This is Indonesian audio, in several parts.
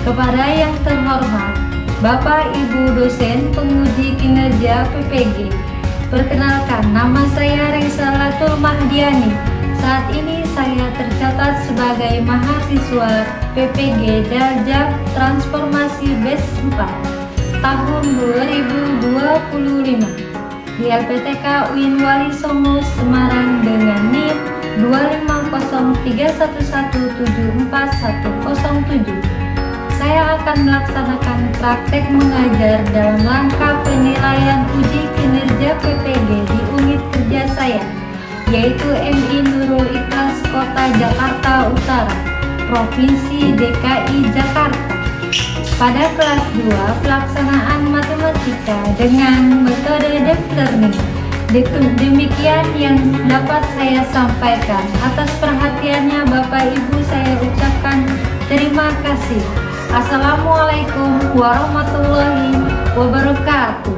Kepada yang terhormat Bapak Ibu dosen penguji kinerja PPG, perkenalkan nama saya Risalatul Mahdiani. Saat ini saya tercatat sebagai mahasiswa PPG Daljab Transformasi BES 4 tahun 2025 di LPTK UIN Wali Songo Semarang dengan NIM 2501311741107. Saya akan melaksanakan praktek mengajar dalam rangka penilaian uji kinerja PPG di unit kerja saya, yaitu MI Nurul Ikhlas Kota Jakarta Utara, Provinsi DKI Jakarta. Pada kelas 2 pelaksanaan matematika dengan metode deep learning. Demikian yang dapat saya sampaikan. Atas perhatiannya Bapak Ibu saya ucapkan terima kasih. Assalamualaikum warahmatullahi wabarakatuh.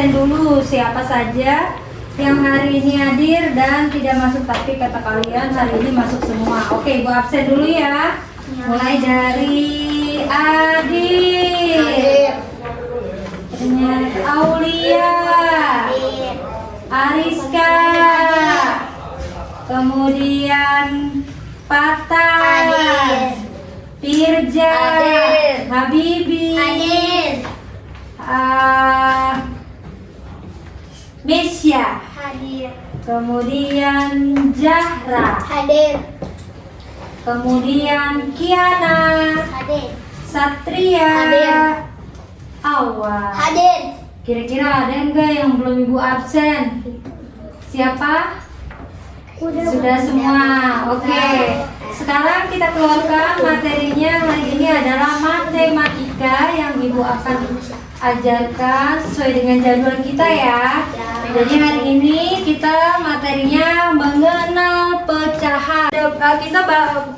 absen dulu siapa saja yang hari ini hadir dan tidak masuk, tapi kata kalian hari ini masuk semua. Oke, Ibu absen dulu ya. Mulai dari Adit, Aulia, Ariska, kemudian Patan, Firja, Habibi, Mesya, kemudian Zahra, kemudian Kiana, Satria, Awa. Kira-kira ada enggak yang belum Ibu absen? Siapa? Sudah semua. Oke. Sekarang kita keluarkan materinya. Hari ini adalah matematika yang Ibu akan ajarkan sesuai dengan jadwal kita ya. Jadi hari ini kita materinya mengenal pecahan.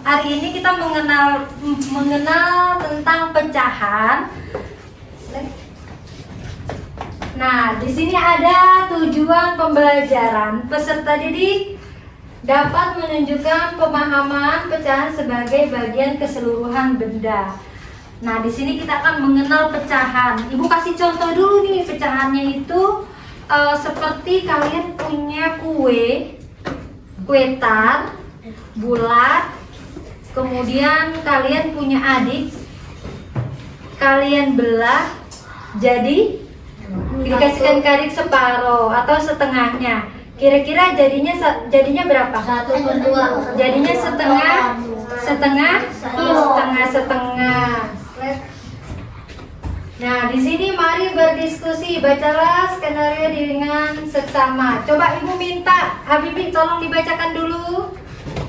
Hari ini kita mengenal tentang pecahan. Nah, di sini ada tujuan pembelajaran. Peserta didik dapat menunjukkan pemahaman pecahan sebagai bagian keseluruhan benda. Nah, di sini kita akan mengenal pecahan. Ibu kasih contoh dulu nih, pecahannya itu seperti kalian punya kue tar, bulat, kemudian kalian punya adik, kalian belah, jadi dikasihkan karik separuh atau setengahnya. Kira-kira jadinya berapa? 1/2. Jadinya setengah. Nah, di sini mari berdiskusi. Bacalah skenario dengan seksama. Coba Ibu minta Habibi tolong dibacakan dulu.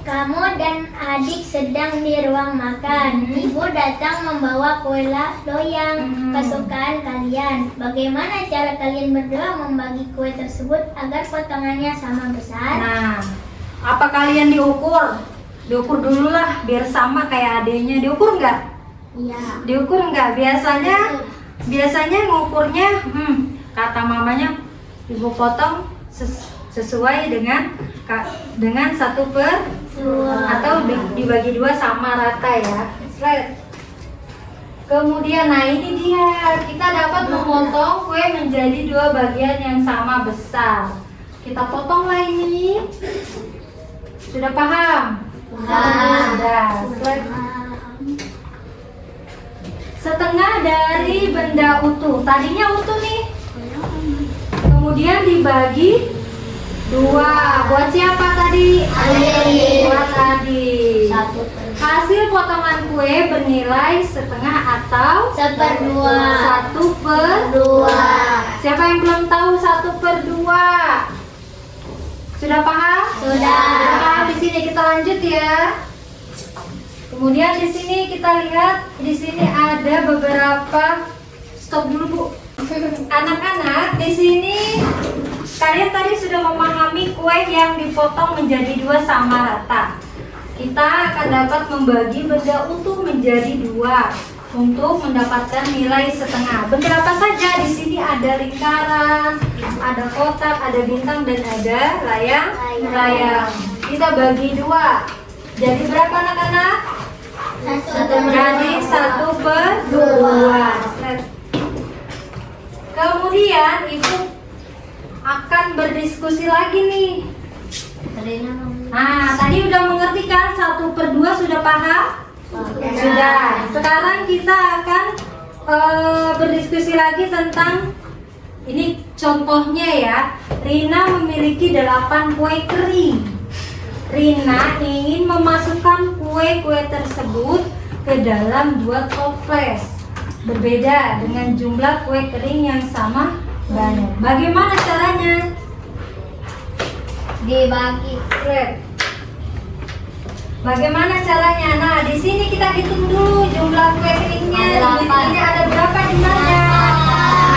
Kamu dan adik sedang di ruang makan. Ibu datang membawa kue loyang kesukaan kalian. Bagaimana cara kalian berdua membagi kue tersebut agar potongannya sama besar? Nah, apa kalian diukur? Diukur dulu lah, biar sama kayak adenya. Diukur nggak? Iya. Diukur nggak? Biasanya ngukurnya, kata mamanya, Ibu potong sesuai dengan 1/2 atau dibagi 2 sama rata ya. Slide. Kemudian, nah ini dia, kita dapat memotong kue menjadi 2 bagian yang sama besar. Kita potonglah ini. Sudah paham? Sudah. Slide. Setengah dari benda utuh. Tadinya utuh nih. Kemudian dibagi 2. Buat siapa tadi? Adik. Buat adik. Hasil potongan kue bernilai setengah atau 1/2. 1/2. Siapa yang belum tahu 1/2? Sudah paham? Sudah. Paham. Di sini kita lanjut ya. Kemudian di sini kita lihat, di sini ada beberapa. Stop dulu Bu. Anak-anak, di sini kalian tadi sudah memahami kue yang dipotong menjadi 2 sama rata. Kita akan dapat membagi benda utuh menjadi 2 untuk mendapatkan nilai setengah. Benda apa saja? Di sini ada lingkaran, ada kotak, ada bintang, dan ada layang. Kita bagi 2. Jadi berapa anak-anak? Jadi 1/2. Kemudian Ibu akan berdiskusi lagi nih. Nah, tadi udah mengerti kan 1/2, sudah paham? Sudah. Sekarang kita akan berdiskusi lagi tentang ini contohnya ya. Rina memiliki 8 kue kering. Rina ingin memasukkan kue-kue tersebut ke dalam 2 toples berbeda dengan jumlah kue kering yang sama banyak. Bagaimana caranya? Dibagi. Bagaimana caranya? Nah, di sini kita hitung dulu jumlah kue keringnya. Ini ada berapa jumlahnya?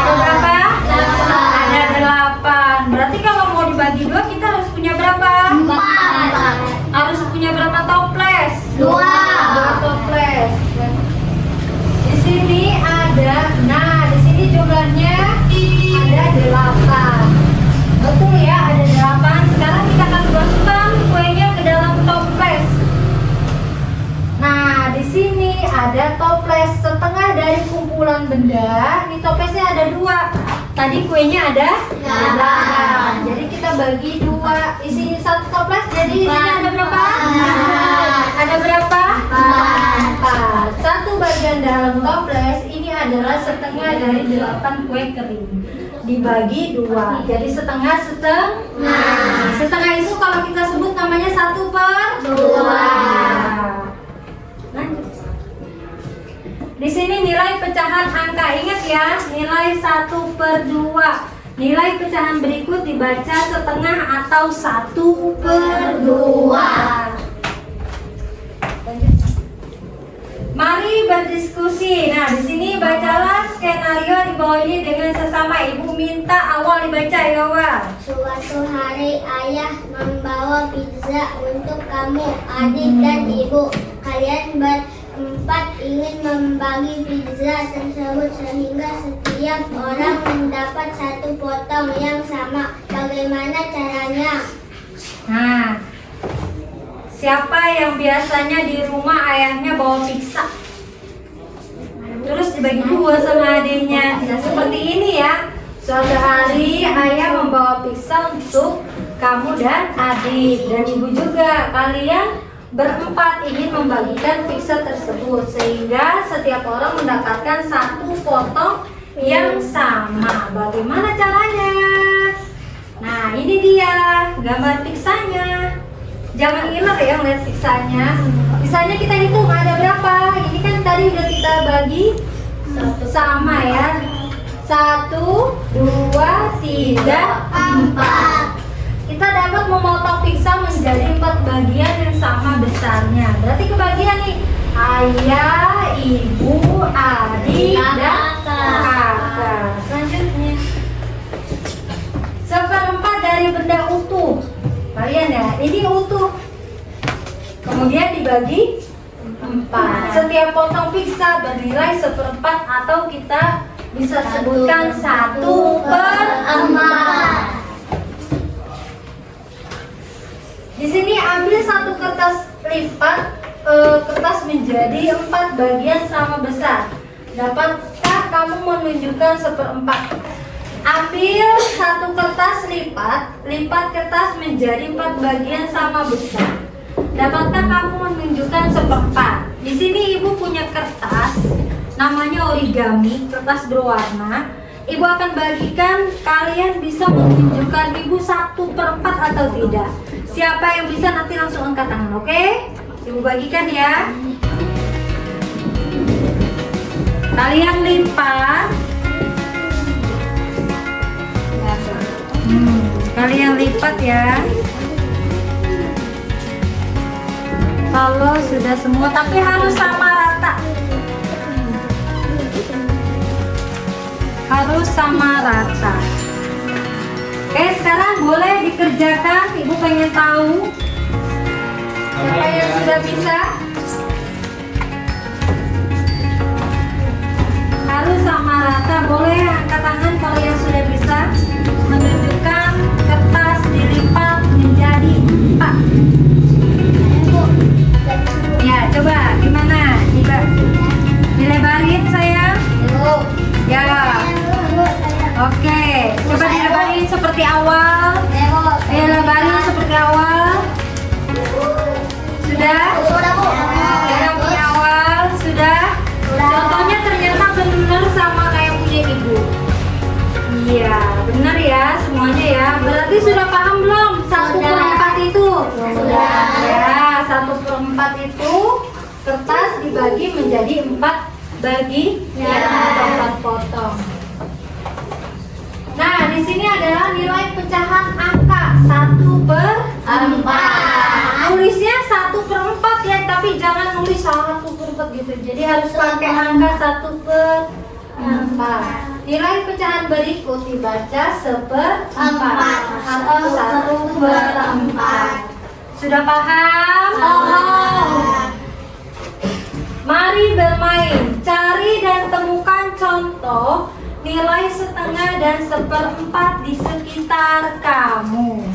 Ada berapa? 8. Ada 8. Berarti kalau mau dibagi 2 kita harus punya berapa? 4. Harus punya berapa toples? 2. 2 toples. Di sini ada, nah di sini jumlahnya ada 8. ukuran benda, ini toplesnya ada 2. Tadi kuenya ada 8. Jadi kita bagi 2. Isi satu toples, jadi isinya ada berapa? Ada berapa? 4. Satu bagian dalam toples ini adalah setengah dari 8 kue kering. Dibagi 2. Jadi setengah. Setengah itu kalau kita sebut namanya 1/2. Di sini nilai pecahan angka, ingat ya, nilai 1/2. Nilai pecahan berikut dibaca setengah atau 1/2. Mari berdiskusi. Nah, di sini bacalah skenario di bawah ini dengan sesama. Ibu minta awal dibaca ya, Wak. Suatu hari ayah membawa pizza untuk kamu, adik dan ibu. Kalian berempat ingin membagi pizza tersebut sehingga setiap orang mendapat 1 potong yang sama. Bagaimana caranya? Nah, siapa yang biasanya di rumah ayahnya bawa pizza? Terus dibagi 2 sama adiknya. Nah, seperti ini ya. Suatu hari ayah membawa pizza untuk kamu dan adik, dan ibu juga. Kalian berempat ingin membagikan pizza tersebut sehingga setiap orang mendapatkan 1 potong yang sama. Bagaimana caranya? Nah, ini dia gambar pizzanya. Jangan ngiler ya ngeliat pizzanya. Pizzanya kita hitung ada berapa. Ini kan tadi udah kita bagi sama ya. 1, 2, 3, 4. Kita dapat memotong pizza menjadi 4 bagian yang sama besarnya. Berarti kebagian nih ayah, ibu, adik, dan kakak. Selanjutnya 1/4 dari benda utuh. Kalian ya, ini utuh. Kemudian dibagi 4. Setiap potong pizza bernilai 1/4 atau kita bisa sebutkan 1/4. Di sini ambil 1 kertas lipat, kertas menjadi 4 bagian sama besar. Dapatkah kamu menunjukkan 1/4? Ambil 1 kertas lipat kertas menjadi 4 bagian sama besar. Dapatkah kamu menunjukkan 1/4? Di sini ibu punya kertas, namanya origami, kertas berwarna. Ibu akan bagikan, kalian bisa menunjukkan ibu 1/4 atau tidak. Siapa yang bisa nanti langsung angkat tangan, oke? Ibu bagikan ya. Kalian lipat. Kalian lipat ya. Kalau sudah semua, tapi harus sama rata. Harus sama rata. Oke, sekarang boleh dikerjakan. Ibu pengen tahu siapa yang sudah bisa. Harus sama rata. Boleh angkat tangan kalau yang sudah bisa menunjukkan kertas dilipat menjadi 4. Ya, coba gimana? Dilebarin sayang. Ya. Oke, coba dilebarin seperti awal. Dilebarin seperti awal. Sudah? Yang punya awal sudah. Contohnya ternyata benar sama kayak punya ibu. Iya, benar ya semuanya ya. Berarti sudah paham belum? 1/4 itu. Sudah. Ya, 1/4 itu kertas dibagi menjadi 4 bagian atau 4 potong. Nah, di sini adalah nilai pecahan angka 1/4. Nulisnya 1/4 ya, tapi jangan nulis 1/4 gitu. Jadi harus pakai angka 1/4. Nilai pecahan berikut dibaca 1/4 atau 1/4. Sudah paham? Mari bermain. Cari dan temukan contoh nilai setengah dan 1/4 di sekitar kamu.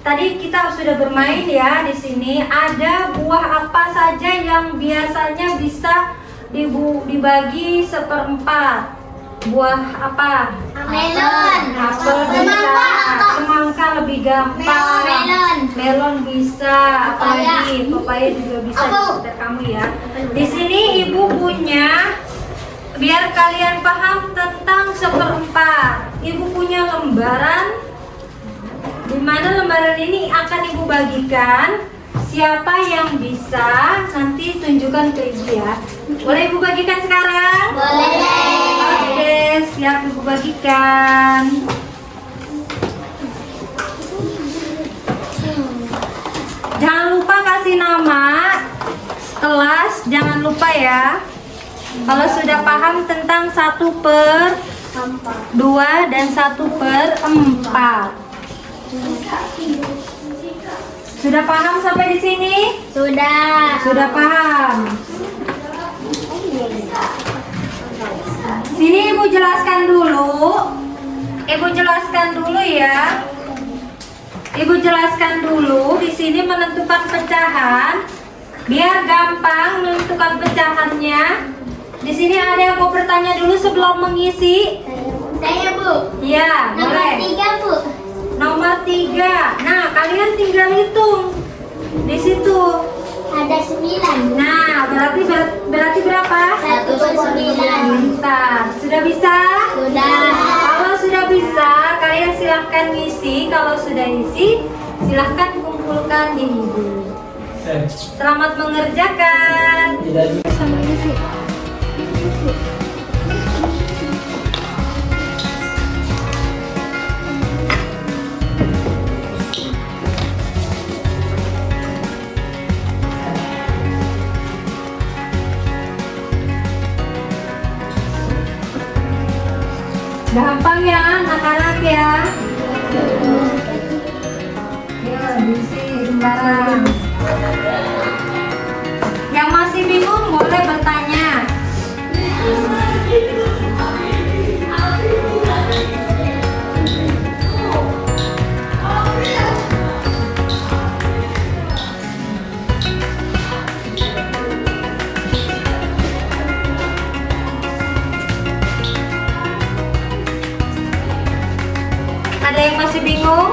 Tadi kita sudah bermain ya. Di sini ada buah apa saja yang biasanya bisa dibagi seperempat. Buah apa? Melon. Apel bisa. Semangka lebih gampang. Melon bisa. Apalagi pepaya juga bisa di sekitar kamu ya. Di sini ibu punya, biar kalian paham tentang seperempat. Ibu punya lembaran, di mana lembaran ini akan ibu bagikan. Siapa yang bisa nanti tunjukkan ke ibu ya. Boleh ibu bagikan sekarang? Boleh. Oke, siap ibu bagikan. Jangan lupa kasih nama kelas, jangan lupa ya. Kalau sudah paham tentang 1/2 dan 1/4. Sudah paham sampai di sini? Sudah. Sudah paham. Sini ibu jelaskan dulu. Ibu jelaskan dulu ya. Ibu jelaskan dulu di sini menentukan pecahan. Biar gampang menentukan pecahannya. Di sini ada yang mau bertanya dulu sebelum mengisi? Saya, Bu. Ya, Nomor boleh. 3, Bu. Nomor 3. Nah, kalian tinggal hitung di situ. Ada 9. Nah, berarti berapa? 1/9. Bentar. Sudah bisa? Sudah. Kalau sudah bisa, kalian silahkan ngisi. Kalau sudah isi, silahkan kumpulkan di ibu. Selamat mengerjakan. Sama isi. Gampang ya anak-anak ya. Ya, diisi sembarang. Yang masih bingung boleh bertanya. Ada yang masih bingung?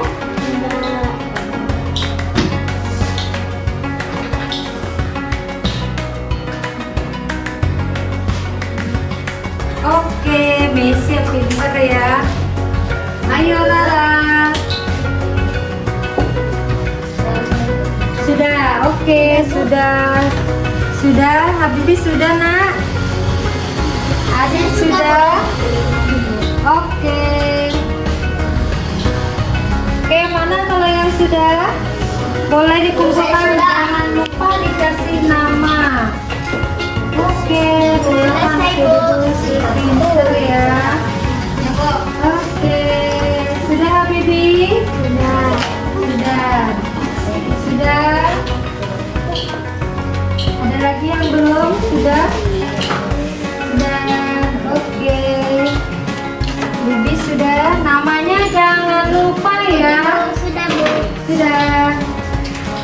Oke, Messi pintar ya. Ayo Lara. Sudah, oke, sudah. Sudah, Habibi sudah nak. Adik sudah. Oke. Oke, mana kalau yang sudah? Boleh dikumpulkan, jangan lupa dikasih nama. Oke, Selesai, Bu. pinter ya. Oke, sudah Habibi? Sudah. Ada lagi yang belum? Sudah. Oke. Bibi sudah. Namanya jangan lupa ya. Sudah, Bu. Sudah.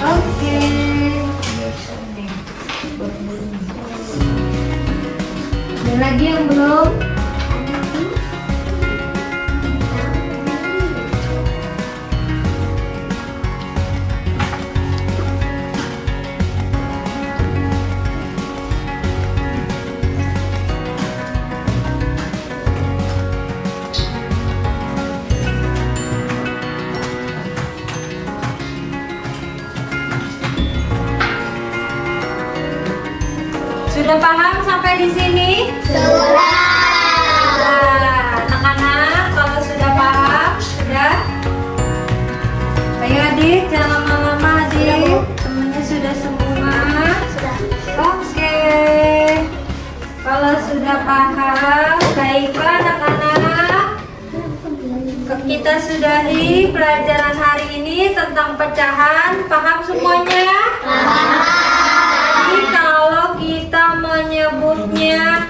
Oke. Ada lagi yang belum? Sudah paham sampai di sini? Sudah. Nah, anak-anak kalau sudah paham, sudah. Ayo adik, jangan lama-lama adik. Temennya sudah semua. Sudah. Oke. Kalau sudah paham, baiklah anak-anak. Kita sudahi pelajaran hari ini tentang pecahan. Paham semuanya? Jadi kalau kita menyebutnya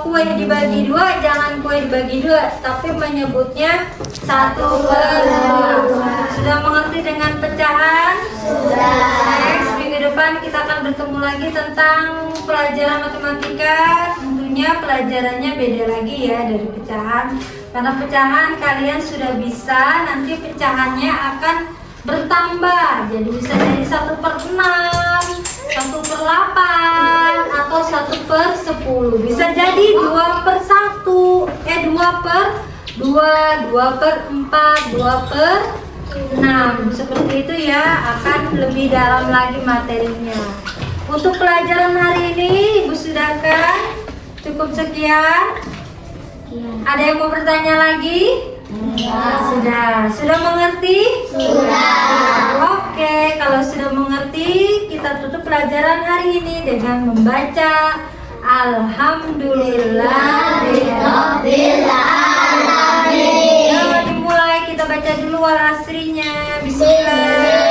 kue dibagi dua, jangan kue dibagi dua, tapi menyebutnya 1/2. Sudah mengerti dengan pecahan? Sudah. Next, minggu depan depan kita akan bertemu lagi tentang pelajaran matematika. Tentunya pelajarannya beda lagi ya dari pecahan. Karena pecahan kalian sudah bisa, nanti pecahannya akan bertambah. Jadi bisa jadi 1/6, 1/8, atau 1/10. Bisa jadi 2/1, 2/2, 2/4, 2/6. Seperti itu ya, akan lebih dalam lagi materinya. Untuk pelajaran hari ini Ibu sudahkan cukup sekian. Ada yang mau bertanya lagi? Sudah mengerti? Oke, kalau sudah mengerti, kita tutup pelajaran hari ini dengan membaca Alhamdulillahirabbil alamin. Yuk dimulai, kita baca dulu wal asrinya. Bismillah.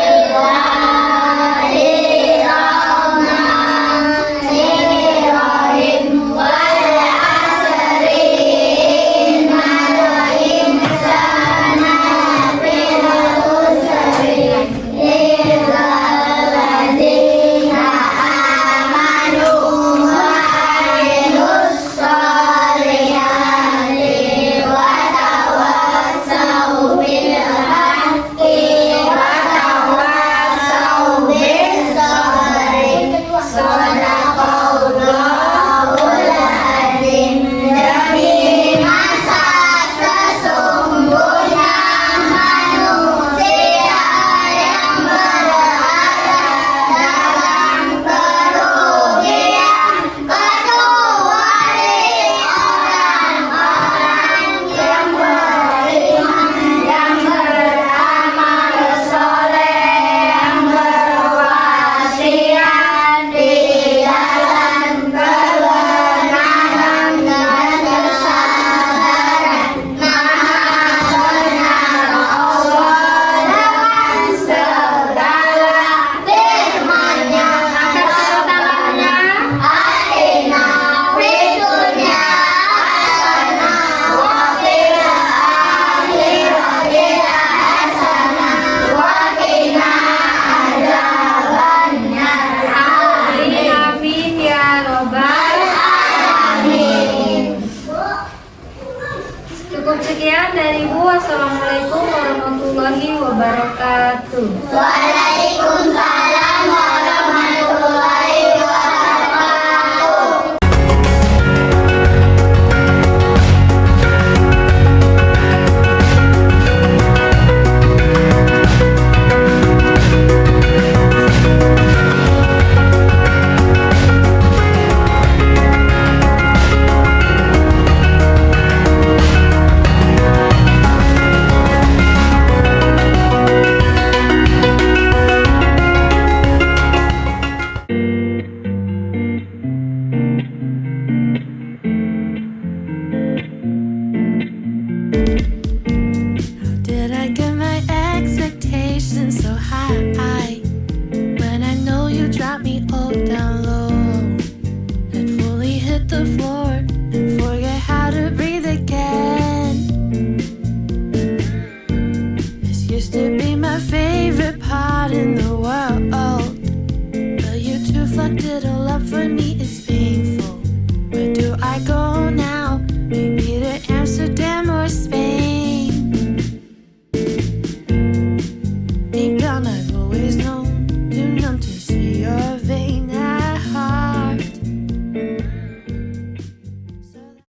Sekian dari Ibu. Wassalamualaikum warahmatullahi wabarakatuh. Waalaikumsalam.